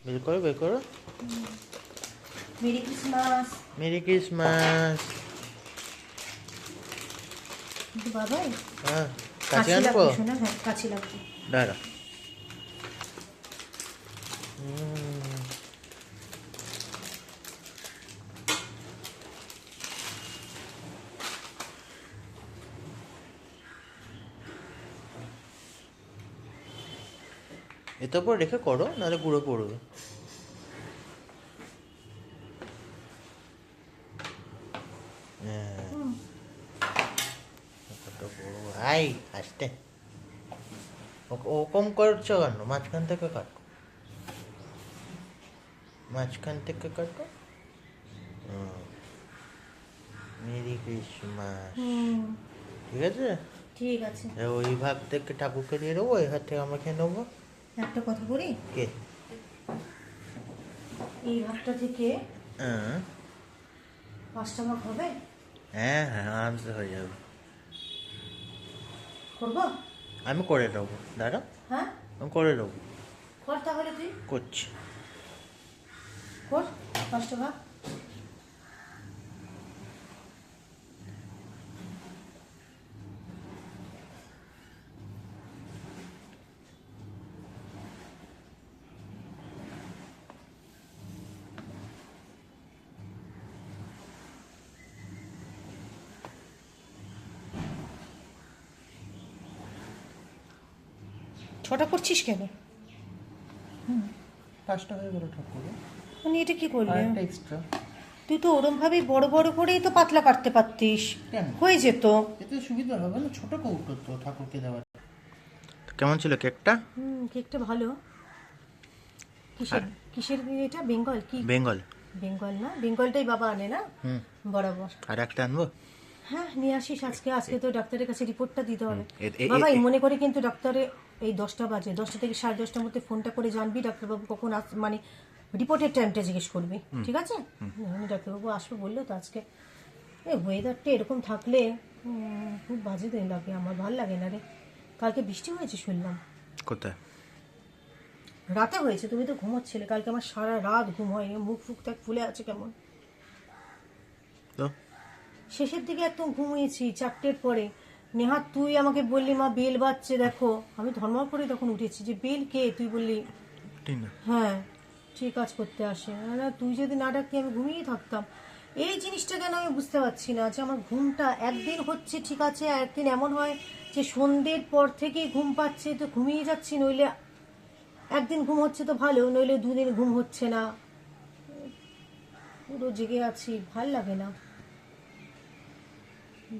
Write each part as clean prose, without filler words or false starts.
বের করো বের করো। Merry Christmas. Merry Christmas. কিন্তু বাবাই হ্যাঁ কাছে কাছে আনবো লাগবে শোনা, হ্যাঁ কাছে লাগবে। দাঁড়া। এত পর রেখে করো নাহলে পুরো পড়বে। হ্যাঁ কত বড় আই আসতে ও কম করছো কেন? মাঝখান থেকে কাটো, মাঝখান থেকে কাটো। Merry Christmas. ঠিক আছে, ঠিক আছে। ওই ভাগ থেকে ঠাকুরকে দিয়ে দেবো, এই হাত থেকে আমরা খেয়ে নেবো। একটা কথা বলি, কে? এই ভাতটা থেকে হ্যাঁ 5টা ভাগ হবে। হ্যাঁ হ্যাঁ আরামসে হয়ে যাবে। করবো? আমি করে দেবো, দাঁড়া হ্যাঁ আমি করে দেবো। কর তাহলে, তুই করছি। কর 5টা ভাগ। ছটা করছিস কেন? 5টা হয়ে গেল ঠাকুর, মানে এটা কি করবি? এক্সট্রা। তুই তো ওরম ভাবেই বড় বড় করেই তো পাতলা কাটতে পারতিস, কেন? হয়ে যেত। এতে সুবিধা হবে না, ছোট কৌটো তো ঠাকুরকে দেওয়ার। কেমন ছিল কেকটা? কেকটা ভালো। কিসের কিসের এটা? বেঙ্গল কি? বেঙ্গল। বেঙ্গল না, বেঙ্গলটাই বাবা আনে না হুম বরাবর। আর একটা আনবো। হ্যাঁ নিয়ে আসিস আজকে। আজকে তো ডাক্তারের কাছে রিপোর্টটা দিতে হবে। এ- বাবা এই মনে করে কিন্তু ডাক্তারে এই 10টা বাজে, 10টা থেকে 10:30টার মধ্যে ফোনটা করে জানবি ডাক্তারবাবু কখন মানে রিপোর্টের টাইমটা জিজ্ঞেস করবি, ঠিক আছে? ডাক্তারবাবু আসবে বললো তো আজকে। এই ওয়েদারটা এরকম থাকলে খুব বাজে দিন লাগে, আমার ভালো লাগে না রে। কালকে বৃষ্টি হয়েছে শুনলাম। কোথায়? রাতে হয়েছে, তুমি তো ঘুমোচ্ছিলে। কালকে আমার সারা রাত ঘুম হয়নি, মুখ ফুক থাক ফুলে আছে কেমন। তো শেষের দিকে একদম ঘুমিয়েছি 4টের পরে। নেহাত তুই আমাকে বললি মা বেল বাজছে দেখো, আমি ধর্মর করে তখন উঠেছি যে বেল কে? তুই বললি ঠিক না। হ্যাঁ ঠিক কাজ করতে আসে না, তুই যদি না ডাকতি আমি ঘুমিয়েই থাকতাম। এই জিনিসটা কেন আমি বুঝতে পারছি না, যে আমার ঘুমটা একদিন হচ্ছে ঠিক আছে, আর একদিন এমন হয় যে সন্ধ্যের পর থেকেই ঘুম পাচ্ছে তো ঘুমিয়ে যাচ্ছি, নইলে একদিন ঘুম হচ্ছে তো ভালো, নইলে 2 দিন ঘুম হচ্ছে না, পুরো জেগে আছি, ভাল লাগে না।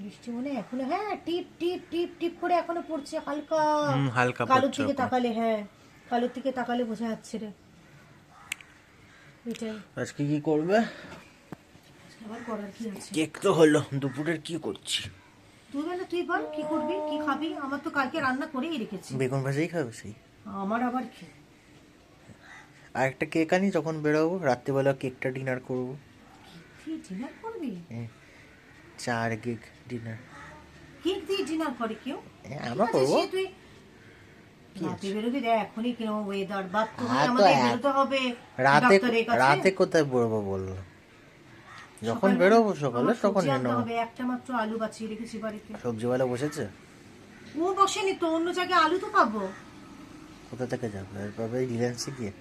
বৃষ্টি মনে হয় এখনো, হ্যাঁ টিপ টিপ টিপ টিপ করে এখনো পড়ছে হালকা। হালকা কালোর পড়ছে দিকে ওপরে। তাকালে, হ্যাঁ কালোর দিকে তাকালে বোঝা যাচ্ছে রে। এটাই আজকে কি করবে? আবার করার কি আছে? কেক তো হলো, দুপুরের কি করছি? তুই বলে, তুই বল কি করবি, কি খাবি? আমার তো কালকে রান্না করেই রেখেছি। বেগুন ভাজাই খাবে সেই। আমার আবার কি? আর একটা কেক আনি, যখন বেরোবো রাত্রিবেলা কেকটা ডিনার করবো। তুই ডিনার করবি? 4 কেক ডিনার। কেক দিয়ে ডিনার করে কেউ? আমরা ঠিক আছে, করবো। সে তুই রাতে বেরোবি, দেখ এখনই কেমন ওয়েদার, বাদ তো আর তো আমাদের বেরোতে হবে রাতে ডাক্তারের কাছে। রাতে কোথায় বেরোবো বললো? যখন সকালবেলা বেরোবো সকালে আমার তখন সবজি নিয়ে আনতে নেবো। হবে, একটা মাত্র আলু বাছিয়ে রেখেছি বাড়িতে। সবজিওয়ালা বসেছে? ও বসেনি তো, অন্য জায়গায় আলু তো পাবো। কোথা থেকে যাবে? পাবে রিলায়েন্সে গিয়ে।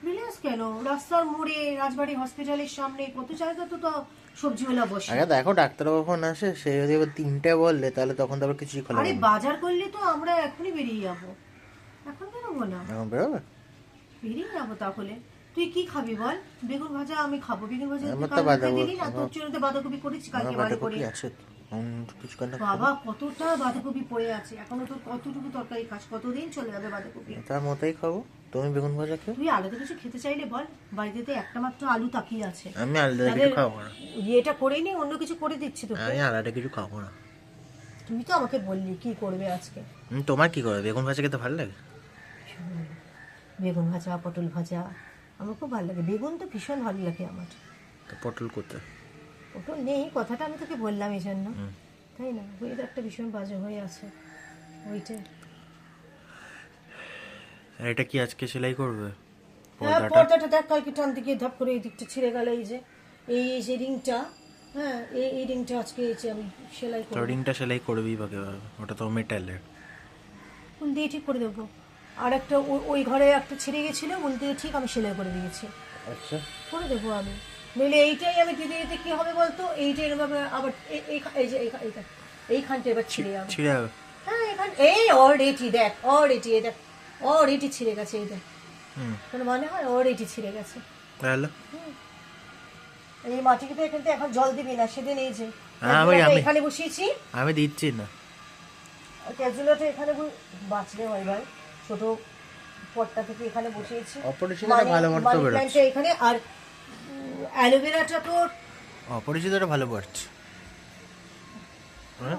রিলায়েন্স কেন, রাস্তার মোড়ে, রাজবাড়ি হসপিটালের সামনে কত জায়গা তো তো সবজিওয়ালা বসে। আগে দেখো ডাক্তারবাবু কখন আসে, সে যদি এবার 3টে বললে তাহলে তখন তো আবার কিছুই খোলা আরে হবে না। বাজার করলে তো আমরা এখনই বেরিয়ে যাবো। এখন বেরোবো না, এখন বেরোবে? বেরিয়ে যাবো তাহলে। তুই কি খাবি বল? বেগুন ভাজা আমি খাবো, বেগুন ভাজা তুই আমার তো কালকে বাঁধাকপি, দিলি না, তোর জন্য তো বাঁধাকপি করেছি আমার কালকে ভালো করে। বাঁধাকপি আছে তো, কিছু কেন বাবা কতটা বাঁধাকপি পড়ে আছে এখনো, তোর কতটুকু তরকারি খাস, কতদিন চলে যাবে বাঁধাকপি? তার মতোই খাবো। তুমি বেগুন ভাজা খেয়ে। তুই আলাদা কিছু খেতে চাইলে বল, বাড়িতে তো একটা মাত্র আলু তাকিয়ে আছে। আমি আলাদা তাহলে কিছু খাবো না। এটা করেই নি, অন্য কিছু করে দিচ্ছি তোকে। আমি আলাদা কিছু খাবো না। তুমি তো আমাকে বললি কি করবে আজকে। তোমার কি করবে? বেগুন ভাজা খেতে ভালো লাগে? বেগুন ভাজা, পটল ভাজা আমার খুব ভালো লাগে, বেগুন তো ভীষণ ভালো লাগে আমার। তো পটল কোথায়? পটল নেই, কথাটা আমি তোকে বললাম এই জন্য, তাই না? ওয়েদারটা ভীষণ বাজে হয়ে আছে, ওইটাই। আর এটা কি আজকে সেলাই করবে? পর্দাটা পর্দাটা দেখ, কালকে টানতে গিয়ে ধাপ করে এই দিকটা ছিঁড়ে গেল। এই যে এই রিংটা, হ্যাঁ এই রিংটা আজকে এই যে আমি সেলাই তো করবো, রিংটা সেলাই করবি বা কিভাবে? ওটা তো মেটালের। উল দিয়ে ঠিক করে দেবো। আর একটা ওই ঘরে একটা ছিঁড়ে গেছিল, উল দিয়ে ঠিক আমি সেলাই করে দিয়েছি, আচ্ছা, করে দেবো আমি। নইলে এইটাই আমি দিতে দিতে কি হবে বলতো, এইটা এরকম আবার এই যে এইখানটা এবার ছিঁড়ে যাবে। ছিঁড়ে যাবে? হ্যাঁ এখান এই অলরেডি দেখ, অলরেডি এই দেখ, অলরেডি ছিঁড়ে গেছে। এই দেখ, কোনো মানে হয়? অলরেডি ছিঁড়ে গেছে। তাহলে এই মাটিতে কিন্তু এখন জল দিবি না। সেদিন এই যে হ্যাঁ, ক্যালকুলেটর এখানে বসিয়েছি, আমি দিচ্ছি না। ক্যালকুলেটর এখানে বাঁচলে হয় ভাই, ছোট পটটা থেকে এখানে বসিয়েছি। অপরিচিতটা ভালো মতো মানি বেরোচ্ছে। প্ল্যান্টটা এখানে, আর অ্যালোভেরাটা তোর অপরিচিতটা ভালো পড়ছে।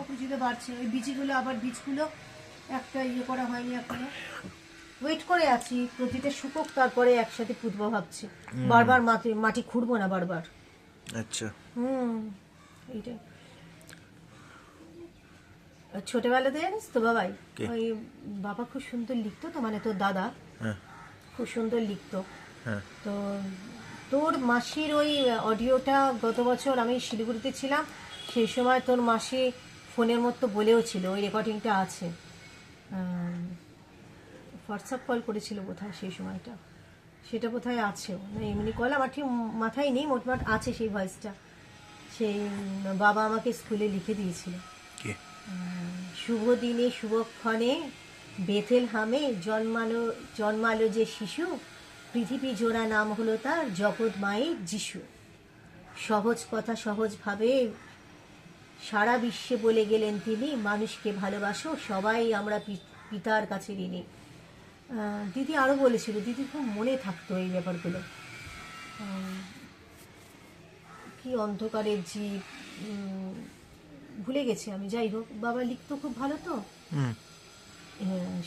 অপরিচিত বাড়ছে। ওই বীজগুলো আবার বীজগুলো একটা করা হয়নি এখনো, ওয়েট করে আছি প্রতিটা শুকুক, তারপরে একসাথে পুঁতবো ভাবছি। বারবার মাটি খুঁড়বো না বারবার। আচ্ছা, এইটাই। ছোটবেলাতে জানিস তো বাবাই, কে? ওই বাবা খুব সুন্দর লিখতো তো, মানে তোর দাদা হ্যাঁ খুব সুন্দর লিখতো। হ্যাঁ তো তোর মাসির ওই অডিওটা গত বছর আমি শিলিগুড়িতে ছিলাম, সেই সময় তোর মাসি ফোনের মতো বলেও ছিল, ওই রেকর্ডিংটা আছে। হোয়াটসঅ্যাপ কল করেছিল বোধহয় সেই সময়টা, সেটা বোধহয় আছেও না এমনি কল, আমার ঠিক মাথায় নেই, মোটমাট আছে সেই ভয়েসটা। সেই বাবা আমাকে স্কুলে লিখে দিয়েছিল, কে? শুভ দিনে শুভক্ষণে বেথেলহামে জন্মালো যে শিশু, পৃথিবী জোড়া নাম হলো তার জগৎ মায়ের যিশু। সহজ কথা সহজভাবে সারা বিশ্বে বলে গেলেন তিনি, মানুষকে ভালোবাসো সবাই আমরা পিতার কাছে ঋণী। দিদি আরও বলেছিল, দিদি খুব মনে থাকতো এই ব্যাপারগুলো। কি অন্ধকারের জীব, ভুলে গেছি আমি। যাই হোক, বাবা লিখতো খুব ভালো তো।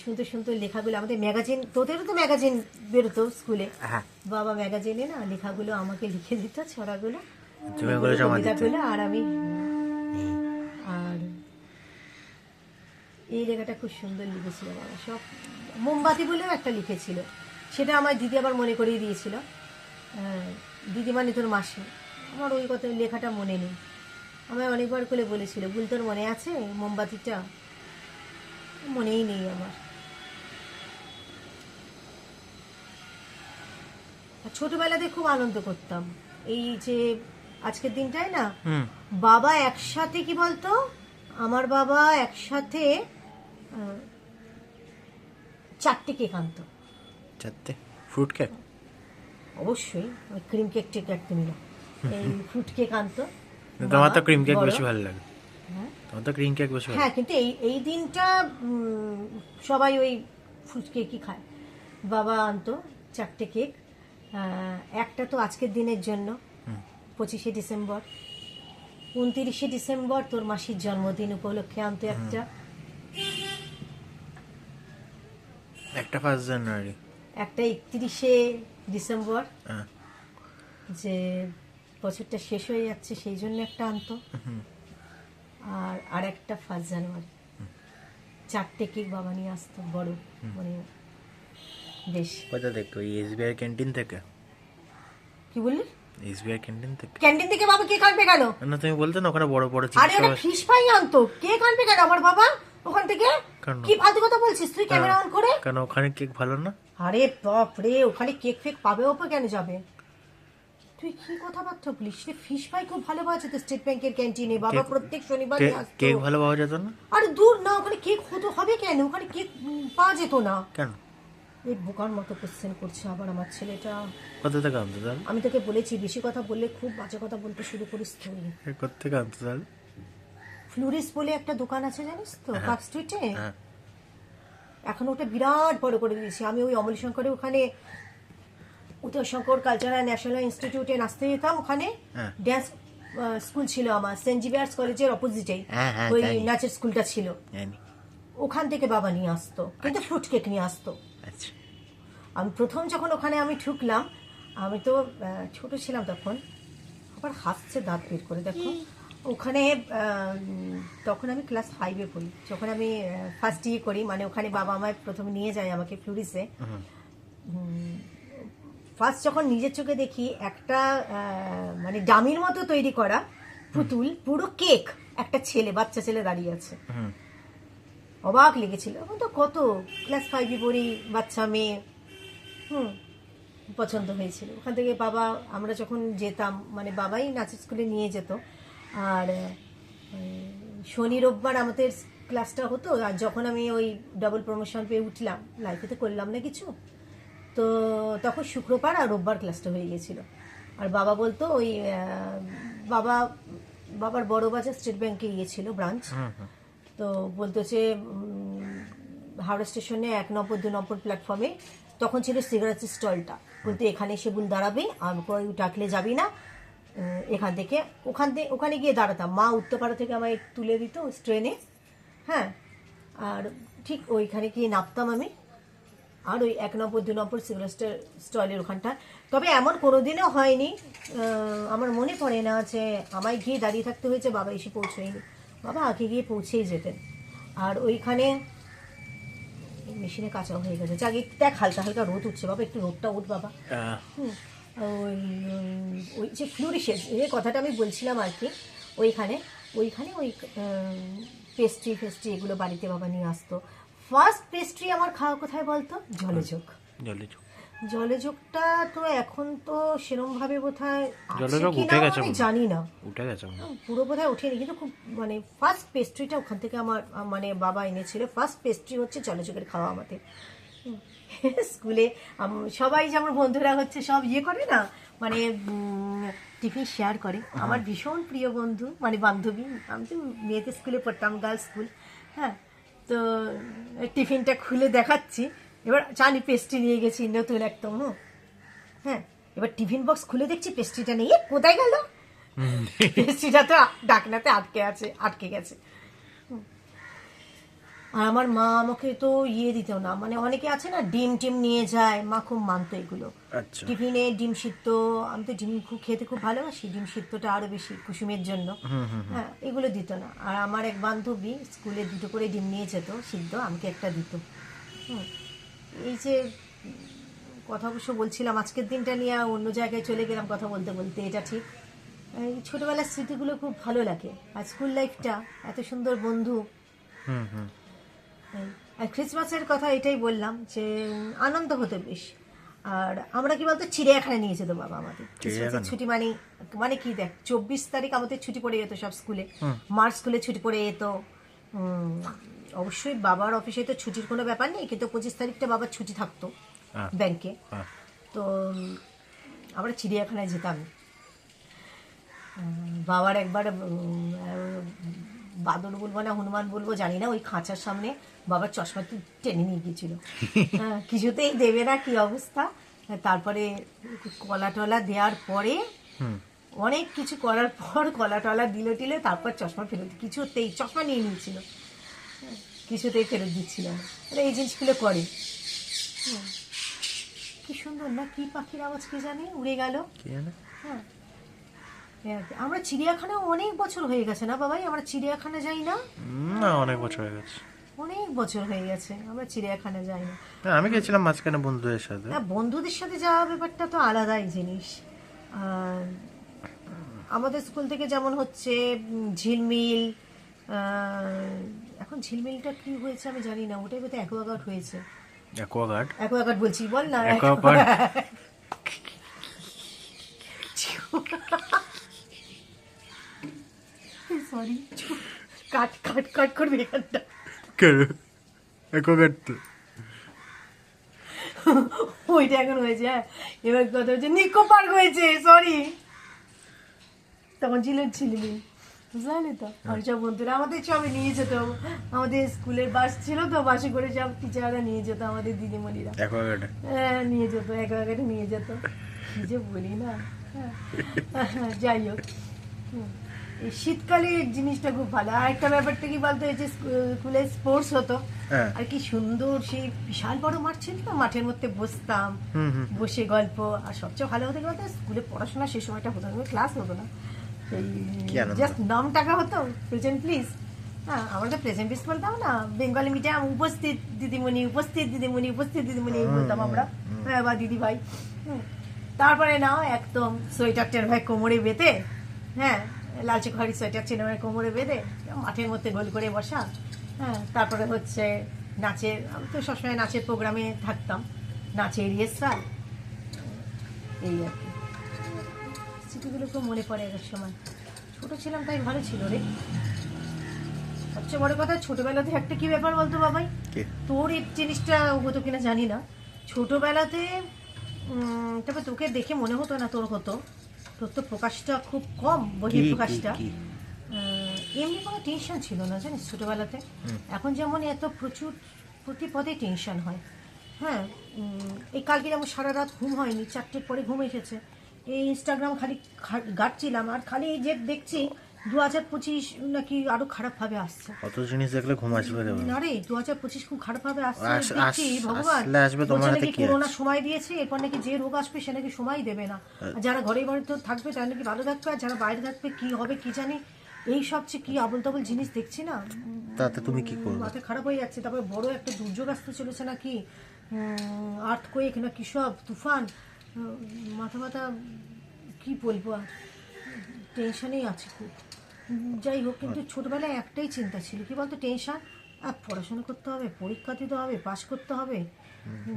সুন্দর সুন্দর লেখাগুলো, আমাদের ম্যাগাজিন, তোদেরও তো ম্যাগাজিন বেরোতো স্কুলে, হ্যাঁ, বাবা ম্যাগাজিনে না লেখাগুলো আমাকে লিখে দিত, ছড়াগুলো, তুমি ওগুলো জমা দিতে? কবিতাগুলো। আর আমি, আর এই লেখাটা খুব সুন্দর লিখেছিল বাবা। সব মোমবাতি বলেও একটা লিখেছিল, সেটা আমার দিদি আবার মনে করিয়ে দিয়েছিল। দিদি মানে তোর মাসি, আমার ওই কথা লেখাটা মনে নেই, আমায় অনেকবার করে বলেছিল, ভুল তোর মনে আছে মোমবাতিটা? মনেই নেই আমার। ছোটবেলাতে খুব আনন্দ করতাম, এই যে আজকের দিনটাই না, বাবা একসাথে, কি বলতো, আমার বাবা একসাথে 4টে কেক আনতো। 4টে ফ্রুট কেক? অবশ্যই, ক্রিম কেক টেক একদমই না, এই ফ্রুট কেক আনতো। তোমার তো ক্রিম কেক বড়। বেশি ভালো লাগে। হ্যাঁ তোমার তো ক্রিম কেক বেশি ভালো হ্যাঁ, কিন্তু এই দিনটা সবাই ওই ফ্রুট কেকই খায়। বাবা আনতো 4টে কেক, একটা তো আজকের দিনের জন্য 25শে ডিসেম্বর, 29শে ডিসেম্বর তোর মাসির জন্মদিন উপলক্ষে আনতো একটা, একটা 1 জানুয়ারি, একটা 31শে ডিসেম্বর, হ্যাঁ, যে বছরটা শেষ হয়ে যাচ্ছে সেই জন্য একটা আনতো, আর একটা 1 জানুয়ারি। 4টে কেক বাবা নিয়ে আসতো, বড়, মানে বেশ। কোথা থেকে? ওই এসবিআই ক্যান্টিন থেকে? কি বললি? এসবিআই ক্যান্টিন থেকে? ক্যান্টিন থেকে বাবা কেক আনবে কেন? না, তুমি বলতে না ওখানে বড় বড় আরে ওটা চিপস। ফিশ ফ্রাই আনতো, কেক আনবে কেন আমার বাবা ওখান থেকে? কেন? কি ফালতু কথা বলছিস তুই ক্যামেরা অন করে? কেন, ওখানে কেক ভালো না? আরে বাপ রে, ওখানে কেক ফেক পাবে ওপর কেন যাবে? তুই কি কথাবার্তা বলিস রে? ফিশ ফ্রাই খুব ভালো পাওয়া তো স্টেট ব্যাংকের ক্যান্টিনে, বাবা প্রত্যেক শনিবার নিয়ে আসতো। কেক ভালো পাওয়া যেত না? আরে দূর না, ওখানে কেক হতো হবে কেন? ওখানে কেক পাওয়া যেত না? কেন? এই বোকার মতো কোশ্চেন করছে আবার আমার ছেলেটা। কোথা থেকে আনতো তাহলে? আমি তোকে বলেছি, বেশি কথা বললে খুব বাজে কথা বলতে শুরু করিস তুই। কোথা থেকে আনতো তাহলে? ফ্লোরিস বলে একটা দোকান আছে জানিস তো, পার্ক স্ট্রিটে। হ্যাঁ, এখন ওটা বিরাট বড় করে দিয়েছি। আমি ওই অমলশঙ্করে ওখানে উত্তরশঙ্কর কালচারাল ন্যাশনাল ইনস্টিটিউটে নাচতে যেতাম, ওখানে হ্যাঁ। ড্যান্স স্কুল ছিল আমার, সেন্ট জেভিয়ার্স কলেজের অপোজিটেই হ্যাঁ, হ্যাঁ, ওই জানি। নাচের স্কুলটা ছিল। জানি। ওখান থেকে বাবা নিয়ে আসতো, কিন্তু ফ্রুট কেক নিয়ে আসতো। আচ্ছা, আমি প্রথম যখন ওখানে আমি ঢুকলাম, আমি তো ছোট ছিলাম তখন, আবার হাসছে দাঁত বের করে, দেখো ওখানে তখন আমি ক্লাস 5-এ পড়ি, যখন আমি ফার্স্ট ইয়ে করি, মানে ওখানে বাবা আমায় প্রথমে নিয়ে যায় আমাকে ফ্লোরিসে। ফার্স্ট যখন নিজের চোখে দেখি একটা মানে ডামির মতো তৈরি করা পুতুল, পুরো কেক, একটা ছেলে, বাচ্চা ছেলে দাঁড়িয়ে আছে, অবাক লেগেছিল। এখন তো কত ক্লাস 5-এ পড়ি, বাচ্চা মেয়ে, পছন্দ হয়েছিল। ওখান থেকে বাবা, আমরা যখন যেতাম মানে বাবাই নাচের স্কুলে নিয়ে যেত, আর শনি রোববার আমাদের ক্লাসটা হতো। আর যখন আমি ওই ডাবল প্রমোশন পেয়ে উঠলাম, লাইফে তো করলাম না কিছু, তো তখন শুক্রবার আর রোববার ক্লাসটা হয়ে গেছিলো। আর বাবা বলতো ওই বাবার বড়বাজার স্টেট ব্যাংকে গিয়েছিল ব্রাঞ্চ, তো বলতো যে হাওড়া স্টেশনে 1 নম্বর 2 নম্বর প্ল্যাটফর্মে তখন ছিল সিগারেটের স্টলটা, বলতে এখানে এসে বুল দাঁড়াবে, আর ডাকলে যাবি না, এখান থেকে ওখানে গিয়ে দাঁড়াতাম। মা উত্তরপাড়া থেকে আমায় তুলে দিত ট্রেনে, হ্যাঁ, আর ঠিক ওইখানে গিয়ে নামতাম আমি, আর ওই 1 নম্বর 2 নম্বর সিগারেটের স্টলের ওখানটা। তবে এমন কোনোদিনও হয়নি, আমার মনে পড়ে না যে আমায় গিয়ে দাঁড়িয়ে থাকতে হয়েছে, বাবা এসে পৌঁছয়নি, বাবা আগে গিয়ে পৌঁছেই যেতেন। আর ওইখানে মেশিনে কাঁচা হয়ে গেছে, যাকে দেখ হালকা হালকা রোদ উঠছে, বাবা একটু রোদটা উঠ বাবা। ওই যে ফ্লুরিশেস, এই কথাটা আমি বলছিলাম আর কি, ওইখানে ওই পেস্ট্রি এগুলো বাড়িতে বাবা নিয়ে আসতো। ফার্স্ট পেস্ট্রি আমার খাওয়া কোথায় বলতো? জলযোগ। জলযোগটা তো এখন তো সেরকম ভাবে বোধহয় আমি জানি না, পুরো বোধহয় ওঠেনি, কিন্তু খুব মানে ফার্স্ট পেস্ট্রিটা ওখান থেকে আমার মানে বাবা এনেছিল। ফার্স্ট পেস্ট্রি হচ্ছে জলযোগের খাওয়া আমাদের স্কুলে। সবাই যে আমার বন্ধুরা হচ্ছে সব ইয়ে করে না, মানে টিফিন শেয়ার করে। আমার ভীষণ প্রিয় বন্ধু মানে বান্ধবী, আমি তো মেয়েদের স্কুলে পড়তাম, গার্লস স্কুল, হ্যাঁ, তো টিফিনটা খুলে দেখাচ্ছি, এবার জানি পেস্ট্রি নিয়ে গেছি নতুন একদম, হ্যাঁ, এবার টিফিন বক্স খুলে দেখছি পেস্ট্রিটা নেই, কোথায় গেল পেস্ট্রিটা? তো ডাকনাতে আটকে গেছে। আর আমার মা আমাকে তো ইয়ে দিত না, মানে অনেকে আছে না ডিম টিম নিয়ে যায়, মা খুব মানতো এগুলো। টিফিনে ডিম সিদ্ধ, আমি তো ডিম খেতে খুব ভালোবাসি, ডিম সিদ্ধটা আরো বেশি কুসুমের জন্য, হ্যাঁ, এগুলো দিত না। আর আমার এক বান্ধবী স্কুলে 2টো করে ডিম নিয়ে যেত সিদ্ধ, আমাকে একটা দিত। এই যে কথা অবশ্য বলছিলাম, আজকের দিনটা নিয়ে অন্য জায়গায় চলে গেলাম কথা বলতে বলতে, এটা ঠিক। এই ছোটবেলার স্মৃতিগুলো খুব ভালো লাগে, আর স্কুল লাইফটা এত সুন্দর বন্ধু। আর ক্রিসমাসের কথা এটাই বললাম যে আনন্দ হতো বেশ। আর আমরা কি বলতো, চিড়িয়াখানা নিয়ে যেত বাবা আমাদের ছুটি, মানে কি দেখ, 24 তারিখ আমাদের ছুটি পড়ে যেত সব স্কুলে, মার স্কুলে ছুটি পড়ে যেত। অবশ্যই বাবার অফিসে তো ছুটির কোনো ব্যাপার নেই, কিন্তু 25 তারিখটা বাবার ছুটি থাকতো ব্যাংকে, তো আমরা চিড়িয়াখানায় যেতাম। বাবার একবার বাদর বলবো না হনুমান বলবো জানি না, ওই খাঁচার সামনে বাবার চশমা টেনে নিয়ে গিয়েছিল, কিছুতেই দেবে না, কি অবস্থা। তারপরে কলা টলা দেওয়ার পরে, অনেক কিছু করার পর কলা টলা দিল টিলে, তারপর চশমা ফেরত, কিছুতেই চশমা নিয়ে নিয়েছিল, কিছুতেই ফেরত দিচ্ছিল না। এই জিনিসগুলো করে। কি সুন্দর না, কি পাখির আওয়াজ কে জানে উড়ে গেল। হ্যাঁ, আমরা চিড়িয়াখানা অনেক বছর হয়ে গেছে না বাবাই, আমরা চিড়িয়াখানা যাই না। অনেক বছর হয়ে গেছে, অনেক বছর হয়ে গেছে আমরা চিড়িয়াখানা যাই না। আমি গেছিলাম মাঝখানে বন্ধুদের সাথে। বন্ধুদের সাথে যাওয়া ব্যাপারটা তো আলাদাই জিনিস। আমাদের স্কুল থেকে যেমন হচ্ছে ঝিলমিল, এখন ঝিলমিলটা কি হয়েছে আমি জানি না, ওটাই বোধহয় অ্যাকোয়াগার্ড হয়েছে। অ্যাকোয়াগার্ড বলছি, বল না, সরি, কাট করবি এখানটা, ওইটা এখন হয়েছে। হ্যাঁ, এবার কথা হচ্ছে নিকো পার্ক হয়েছে, সরি, তখন ছিলমি, জানি তো। আর সব বন্ধুরা আমাদের সবাই নিয়ে যেত, আমাদের স্কুলের বাস ছিল তো, বাসে করে সব টিচাররা নিয়ে যেত, আমাদের দিদিমণিরা নিয়ে যেত, একবারে নিয়ে যেত, কি যে বলি না। যাই হোক, এই শীতকালে জিনিসটা খুব ভালো। আর একটা ব্যাপারটা কি বলতো, এই যে স্কুলে স্পোর্টস হতো, আর কি সুন্দর, সেই বিশাল বড় মাঠ ছিল, মাঠের মধ্যে বসতাম, বসে গল্প। আর সবচেয়ে ভালো হতো কি বলতো, স্কুলে পড়াশোনা সেই সময়টা হতো না, ক্লাস হতো না, জাস্ট নাম টাকা হতো, প্রেজেন্ট প্লিজ। হ্যাঁ, আমরা তো প্রেজেন্ট প্লিজ বলতাম না, বেঙ্গলি মিডিয়াম, উপস্থিত দিদিমণি, উপস্থিত দিদিমণি, উপস্থিত দিদিমণি বলতাম আমরা, হ্যাঁ, বা দিদি ভাই। তারপরে নাও একদম সোয়েটার টের ভাই কোমরে বেঁধে, হ্যাঁ লালচে ঘড়ি সোয়েটার টেনে ভাই কোমরে বেঁধে মাঠের মধ্যে গোল করে বসা। হ্যাঁ তারপরে হচ্ছে নাচের, আমি তো সবসময় নাচের প্রোগ্রামে থাকতাম, নাচের রিহার্সাল, এই আর কি। স্মৃতিগুলো খুব মনে পড়ে এক সময়। ছোট ছিলাম তাই ভালো ছিল রে। সবচেয়ে বড় কথা ছোটবেলাতে একটা কি ব্যাপার বলতো বাবাই, কি? তোর এই জিনিসটা হতো কিনা জানি না, ছোটবেলাতে তবে তোকে দেখে মনে হতো না তোর হতো, তোর তো প্রকাশটা খুব কম, বহির প্রকাশটা। কি? এমনি কোনো টেনশন ছিল না জানিস ছোটবেলাতে। এখন যেমন এত প্রচুর প্রতি পদে টেনশন হয়। হ্যাঁ এই কালকে যেমন সারা রাত ঘুম হয়নি, 4টের পরে ঘুম এসেছে, এই ইনস্টাগ্রাম খালি ঘাটছিলাম আর খালি এই যে দেখছি 2025 নাকি আরো খারাপ ভাবে আসছে। অত জিনিস দেখলে ঘুম আসবে রে বাবা। না রে 2025 খুব খারাপ ভাবে আসছে আস- দেখছি। আস- ভগবান আসলে আসবে, তোমার বলছে হাতে নাকি কি করোনা আছে? সময় দিয়েছে, এরপর নাকি যে রোগ আসবে সে নাকি সময় দেবে না, আর যারা ঘরে বাড়িতে থাকবে তারা নাকি ভালো থাকবে, আর যারা বাইরে থাকবে কি হবে কি জানি। এই সবচেয়ে কি আবল তাবল জিনিস দেখছি না, তাতে তুমি কি করবে? মাথা খারাপ হয়ে যাচ্ছে। তারপরে বড় একটা দুর্যোগ আসতে চলেছে নাকি, আর্থকোয়েক না কি সব তুফান, মাথা মাথা কি বলবো আর, টেনশনেই আছে খুব। যাই হোক, কিন্তু ছোটবেলায় একটাই চিন্তা ছিল কি বলতো, টেনশন আর পড়াশোনা করতে হবে, পরীক্ষা দিতে হবে, পাশ করতে হবে,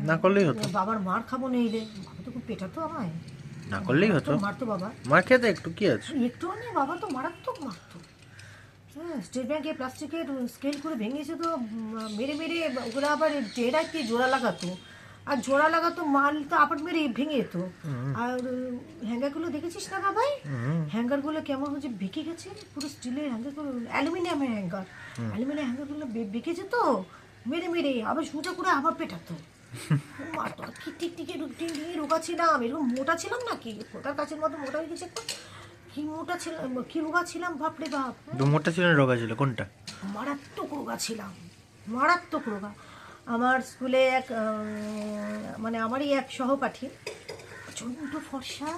না করলেই হতো। বাবার মার খাবো নইলে, বাবা তো খুব পেটাতো আমায়, না করলেই হতো। মারতো বাবা, মার খেতে একটু কি আছে? একটু নেই, বাবা তো মারাত্মক মারতো। হ্যাঁ স্টেট ব্যাংকে প্লাস্টিকের স্কেল করে ভেঙেছে তো, মেরে মেরে ওগুলো আবার টেরাইতে জোড়া লাগাতো, আর জোড়া লাগাতো মাল তো আবার মেরে ভেঙে যেত। আর হ্যাঙ্গারগুলো দেখেছিস না বাবাই, হ্যাঙ্গারগুলো কেমন হচ্ছে বেঁকে গেছে, পুরো স্টিলের হ্যাঙ্গারগুলো, অ্যালুমিনিয়ামের হ্যাঙ্গার, অ্যালুমিনিয়াম হ্যাঙ্গারগুলো বেঁকে যেত, মেরে মেরে আবার সোজা করে আবার পেটাতো। মারতো, আর কি টিকটিকে টিকটিকে রোগা ছিলাম, এরকম মোটা ছিলাম নাকি কোথার কাছের মতো মোটা হয়ে গেছে একটা, কি মোটা ছিলাম, কি রোগা ছিলাম বাপরে বাপ। মোটা ছিল না রোগা ছিল, কোনটা? মারাত্মক রোগা ছিলাম, মারাত্মক রোগা। আমার স্কুলে এক মানে আমারই এক সহপাঠী, প্রচণ্ড ফর্সা,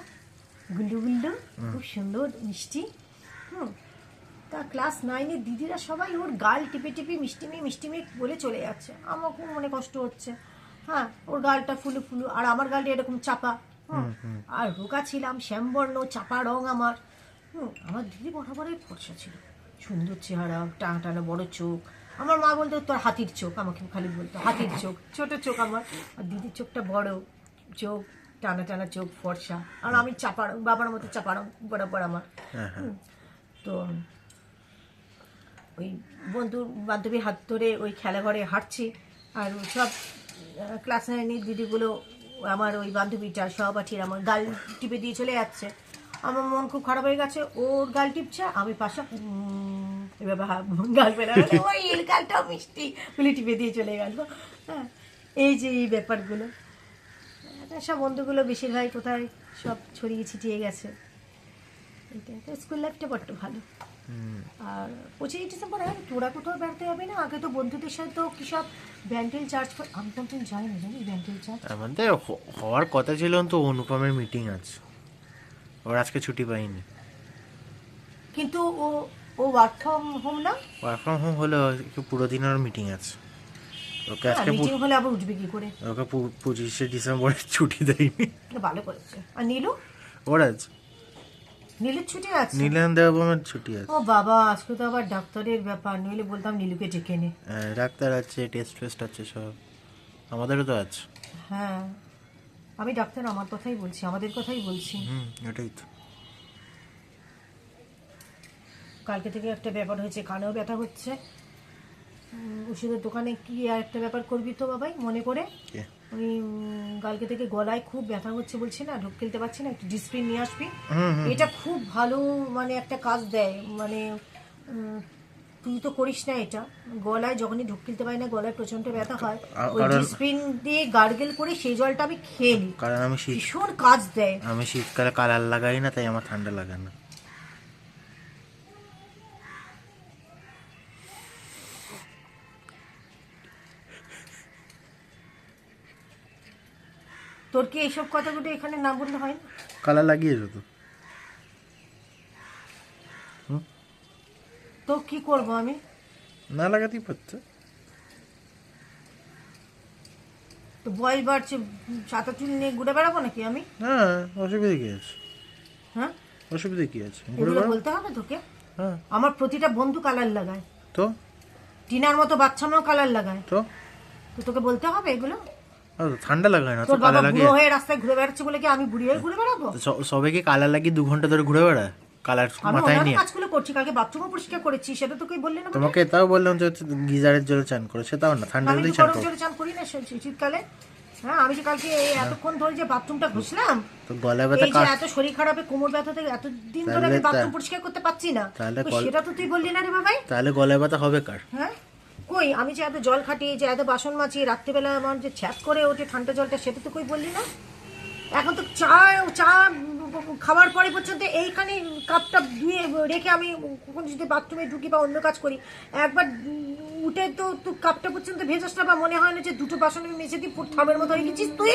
গুল্ডু গুল্ডু, খুব সুন্দর মিষ্টি। তা ক্লাস 9-এ দিদিরা সবাই ওর গাল টিপে টিপে মিষ্টি মেয়ে বলে চলে যাচ্ছে, আমার খুব মনে কষ্ট হচ্ছে। হ্যাঁ ওর গালটা ফুলু ফুলু আর আমার গালটা এরকম চাপা, আর রোগা ছিলাম, শ্যামবর্ণ চাপা রং আমার। আমার দিদি বরাবরই ফর্সা ছিল, সুন্দর চেহারা, টানা টানা বড় চোখ। আমার মা বলতো তোর হাতির চোখ, আমাকে খালি বলতো হাতির চোখ, ছোট চোখ আমার, আর দিদির চোখটা বড়, চোখ টানা টানা চোখ, ফর্সা, আর আমি চাপা রং, বাবার মতো চাপা রং বরাবর আমার। তো ওই বন্ধু বান্ধবীর হাত ধরে ওই খেলাঘরে হাঁটছি, আর সব ক্লাস 9-এর দিদিগুলো আমার ওই বান্ধবীটা সহপাঠীর আমার গাল টিপে দিয়ে চলে যাচ্ছে। আমার মন খুব খারাপ হয়ে গেছে, ওর গাল টিপছে, আমি পাশে এভাবে গাল পেলে ওই এর গালটাও মিষ্টি বলে টিপে দিয়ে চলে গেল। হ্যাঁ এই যে এই ব্যাপারগুলো, সব বন্ধুগুলো বেশিরভাগ কোথায় সব ছড়িয়ে ছিটিয়ে গেছে। এইটাই তো, স্কুল লাইফটা বড্ড ভালো। আর 25 ডিসেম্বর তোরা কোথাও বেড়াতে যাবে না? আগে তো বন্ধুদের সাথে তো কি সব ব্যান্ডেল চার্জ, আমি তো একদিন যাইনি জানি ব্যান্ডেল চার্জ। আমাদের হওয়ার কথা ছিল, তো অনুপমের মিটিং আছে, ওর আজকে ছুটি পাইনি। কিন্তু ও ও ওয়ার্ক ফ্রম হোম না, ওয়ার্ক ফ্রম হোম হলে পুরো দিন ওর মিটিং আছে। ওকে আজকে মিটিং হলে আবার উঠবে কি করে? ওকে 25শে ডিসেম্বরে ছুটি দেয়নি। ভালো করেছে। আর নীলু, ওর আছে, নীলুর ছুটি আছে? নীলেন দেবমের ছুটি আছে। ও বাবা, আজকে তো আবার ডাক্তারের ব্যাপার, নইলে বলতাম নীলুকে ডেকে নে। ডাক্তার আছে, টেস্ট আছে সব, আমাদেরও তো আছে। হ্যাঁ আমি ডাক্তার আমার কথাই বলছি, আমাদের কথাই বলছি। এটাই তো। কালকে থেকে একটা ব্যাপার হয়েছে, কানেও ব্যথা হচ্ছে। ওষুধের দোকানে কি আর একটা ব্যাপার করবি তো বাবাই মনে করে, ওই কালকে থেকে গলায় খুব ব্যথা হচ্ছে বলছি না, ঢোক খেলতে পারছি না, একটু ডিসপ্রিন নিয়ে আসবি। এটা খুব ভালো মানে একটা কাজ দেয়, মানে তুই তো করিস না এটা, গলায় যখনই ঢোক খেলতে পারি না, গলায় প্রচন্ড ব্যথা হয়, ওই ডিসপ্রিন দিয়ে গার্গেল করে সেই জলটা আমি খেয়ে নিই, কারণ আমি ভীষণ কাজ দেয়। আমি শীতকালে কালার লাগাই না, তাই আমার ঠান্ডা লাগে না। তোর কি এইসব কথাগুলো এখানে না বললে হয় না? কালার লাগিয়েছো তো? তো কি করব আমি? না লাগাতেই পারতো। তো বয়স বাড়ছে, সাঁতার চুল নিয়ে ঘুরে বেড়াবো নাকি আমি? হ্যাঁ, অসুবিধা কি আছে? হ্যাঁ, অসুবিধা কি আছে? ঘুরে এগুলো বেড়াও। বলতে হবে তোকে? হ্যাঁ, আমার প্রতিটা বন্ধু কালার লাগায়, তো টিনার মতো বাচ্চা মেয়েও কালার লাগায়, তো তো তোকে বলতে হবে এগুলো? ঠান্ডা লাগায় না তো, তোর বাবা কালা লাগে। বুড়ো হয়ে রাস্তায় ঘুরে বেড়াচ্ছে বলে কি আমি বুড়ি হয়ে ঘুরে বেড়াবো? সবাই কি কালার লাগিয়ে 2 ঘন্টা ধরে ঘুরে বেড়ায় কালার আমি মাথায় অন্যান্য নিয়ে? কাজগুলো করছি, কালকে বাথরুমও পরিষ্কার করেছি, সেটা তোকে বললি না? তোমাকে তাও বললাম যে গিজারের জলে চান করে, সেটাও না, ঠান্ডা আমি জলেই কি চান গরম করো। জলে চান করি না শীতকালে? হ্যাঁ, আমি যে কালকে এতক্ষণ ধরে যে বাথরুমটা ঘুষলাম, তো গলা ব্যথা এই যে এত শরীর খারাপে কোমর ব্যথা থেকে এতদিন ধরে আমি বাথরুম পরিষ্কার করতে পারছি না, তাহলে তো সেটা তো তুই বললি না রে বাবাই। তাহলে গলা ব্যথা হবে কার? হ্যাঁ, কই আমি যে এত জল খাটিয়ে যে এত বাসন মাছি, রাত্রিবেলা আমার যে ছ্যাঁচ করে ওঠে ঠান্ডা জলটা, সেটা তো কই বললি না। এখন তো চা চা খাওয়ার পরে পর্যন্ত এইখানে কাপটা ধুয়ে রেখে আমি কখন যদি বাথরুমে ঢুকি বা অন্য কাজ করি, একবার উঠে তো তুই কাপটা পর্যন্ত ভেজাস না, বা মনে হয় না যে দুটো বাসন আমি মেঝে দিয়ে থামের মতো হয়ে গেছিস তুই?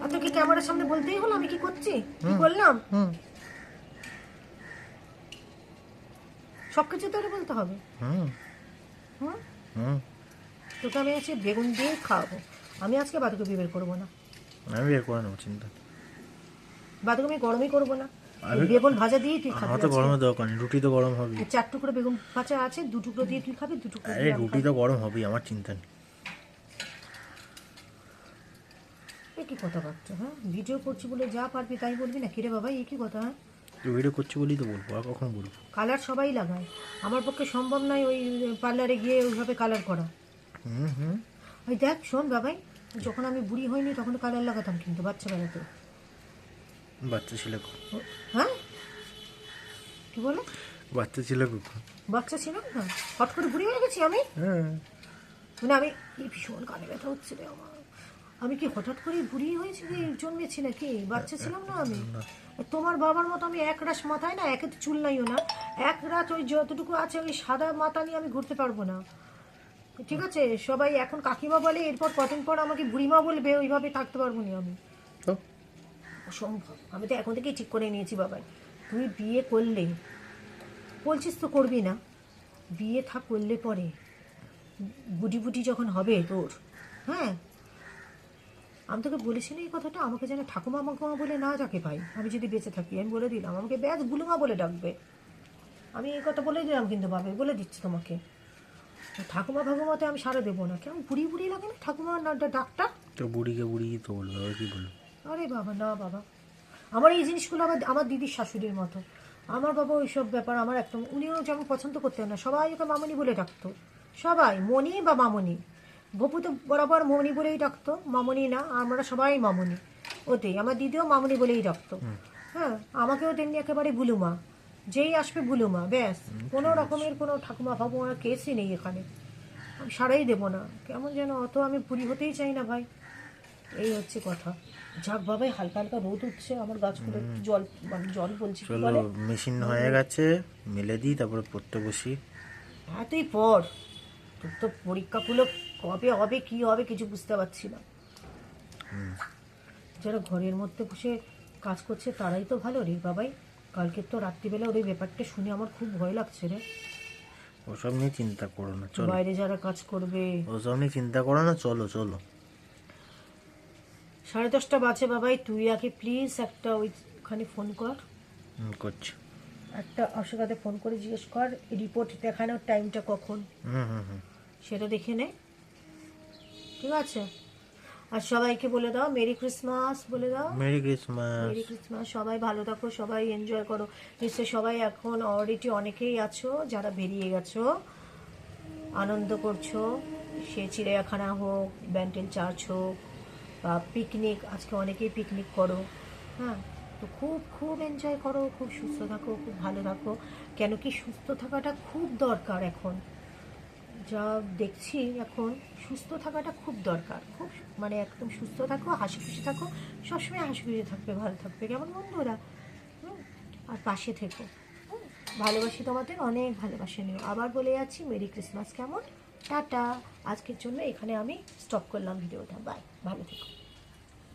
আর তোকে ক্যামেরার সামনে বলতেই হলো আমি কি করছি, কি বললাম? সবকিছু তোরে বলতে হবে? হুম হুম, হুম তোকে আমি আজকে বেগুন দিয়ে খাওয়াবো। আমি আজকে বাঁধাকপি বের করবো না, আমি বের করে নেবো, চিন্তা নেই। বাঁধাকপি গরমই করবো না, বেগুন ভাজা দিয়ে তুই খাবি। আমার তো গরমের দরকার নেই, রুটি তো গরম হবে। 4 টুকরো বেগুন ভাজা আছে, 2 টুকরো দিয়ে তুই খাবি, 2 টুকরো আরে দিয়ে আমি রুটি তো গরম হবেই, আমার চিন্তা নেই। খাবো। এ কি কথা বার্তা? হ্যাঁ, ভিডিও করছি বলে যা পারবি তাই বলবি না? কিরে বাবা, এ কি কথা? হ্যাঁ, তুই ভিডিও করছি বলেই তো বলবো, আর কখন বলবো? কালার সবাই লাগায়, আমার পক্ষে সম্ভব নয় ওই পার্লারে গিয়ে ওইভাবে কালার করা। হুম হুম ওই দেখ শোন বাবাই, যখন আমি বুড়ি হইনি তখন কালার লাগাতাম কিন্তু বাচ্চা বেলাতে। বাচ্চা ছেলে হ্যাঁ, কি বলে? বাচ্চা ছেলে কখন? বাচ্চা ছিলাম না, হট করে বুড়ি হয়ে গেছি আমি? হ্যাঁ, মানে আমি ভীষণ কানে ব্যথা হচ্ছে রে আমার। আমি কি হঠাৎ করে বুড়ি হয়েছি, কি জন্মেছি নাকি? বাচ্চা ছিলাম না আমি? তোমার বাবার মতো আমি এক রাশ মাথায় না, একে তো চুল নাইও না, এক রাত ওই যতটুকু আছে ওই সাদা মাথা নিয়ে আমি ঘুরতে পারবো না, ঠিক আছে? সবাই এখন কাকিমা বলে, এরপর কদিন পর আমাকে বুড়িমা বলবে, ওইভাবে থাকতে পারবো না আমি, তো অসম্ভব। আমি তো এখন থেকেই ঠিক করে নিয়েছি বাবাই, তুই বিয়ে করলে, বলছিস তো করবি না, বিয়ে করলে পরে বুটি বুটি যখন হবে তোর, হ্যাঁ, আমি তোকে বলেছি না এই কথাটা, আমাকে যেন ঠাকুমা মাকুমা বলে না ডাকে ভাই, আমি যদি বেঁচে থাকি, আমি বলে দিলাম, আমাকে ব্যাস বুলুমা বলে ডাকবে। আমি এই কথা বলে দিলাম কিন্তু বাবা, বলে দিচ্ছি তোমাকে, ঠাকুমা ভাগুমাতে আমি সারা দেবো না। কেমন বুড়ি বুড়ি লাগে না ঠাকুমা ডাকটা? তো বুড়িকে বুড়ি তো বলবো, আর কি বলবো? আরে বাবা না বাবা, আমার এই জিনিসগুলো আমার দিদির শাশুড়ির মতো। আমার বাবা ওইসব ব্যাপার আমার একদম, উনিও যেমন পছন্দ করতেন না, সবাই ওকে মামনি বলে ডাকতো, সবাই মনি বা মামনি। গপু তো বরাবর মনি বলেই ডাকতো, মামনি না, আমরা সবাই মামনি ওতেই, আমার দিদিও মামনি বলেই ডাকতো। হ্যাঁ, আমাকেও তেমনি একেবারে বুলুমা, যেই আসবে বুলুমা, ব্যাস, কোনো রকমের কোনো ঠাকুমা ফাকুমার কেসই নেই এখানে, আমি সারাই দেবো না, কেমন যেন অত আমি বুড়ি হতেই চাই না ভাই, এই হচ্ছে কথা। যাক বাবাই, হালকা হালকা রোদ উঠছে, আমার গাছগুলো জল মানে জল বলছি কি চলো, বলে, মেশিন হয়ে গেছে, মেলে দিই, তারপরে পড়তে বসি। তুই পর, তোর তো পরীক্ষাগুলো কবে হবে কি হবে কিছু বুঝতে পারছি না। যারা ঘরের মধ্যে বসে কাজ করছে তারাই তো ভালো রে বাবাই, কালকে তো রাত্রিবেলা ওই ব্যাপারটা শুনে আমার খুব ভয় লাগছে রে। ওসব নিয়ে চিন্তা করো না, চলো। বাইরে যারা কাজ করবে, ওসব নিয়ে চিন্তা করো না, চলো চলো। 10:30 বাজে বাবাই, তুই আগে প্লিজ একটা ওইখানে ফোন কর, করছি। একটা অশোকাতে ফোন করে জিজ্ঞেস কর রিপোর্ট দেখানোর টাইমটা কখন, হুম সেটা দেখে নে, ঠিক আছে? আর সবাইকে বলে দাও মেরি ক্রিসমাস, বলে দাও মেরি ক্রিসমাস। মেরি ক্রিসমাস, সবাই ভালো থাকো, সবাই এনজয় করো। নিশ্চয়ই সবাই এখন অলরেডি অনেকেই আছো যারা বেরিয়ে গেছো, আনন্দ করছো, সে চিড়িয়াখানা হোক, ব্যান্টেল চার্চ হোক, বা পিকনিক, আজকে অনেকেই পিকনিক করো, হ্যাঁ, তো খুব খুব এনজয় করো, খুব সুস্থ থাকো, খুব ভালো থাকো, কেন কি সুস্থ থাকাটা খুব দরকার এখন, যা দেখছি এখন সুস্থ থাকাটা খুব দরকার, খুব মানে একদম সুস্থ থাকো, হাসি খুশি থাকো, সবসময় হাসি খুশি থাকবে, ভালো থাকবে, কেমন বন্ধুরা? আর পাশে থেকো, ভালোবাসি তোমাদের, অনেক ভালোবাসা নিও। আবার বলে যাচ্ছি মেরি ক্রিসমাস, কেমন, টাটা। আজকের জন্য এখানে আমি স্টপ করলাম ভিডিওটা, বাই, ভালো থেকো।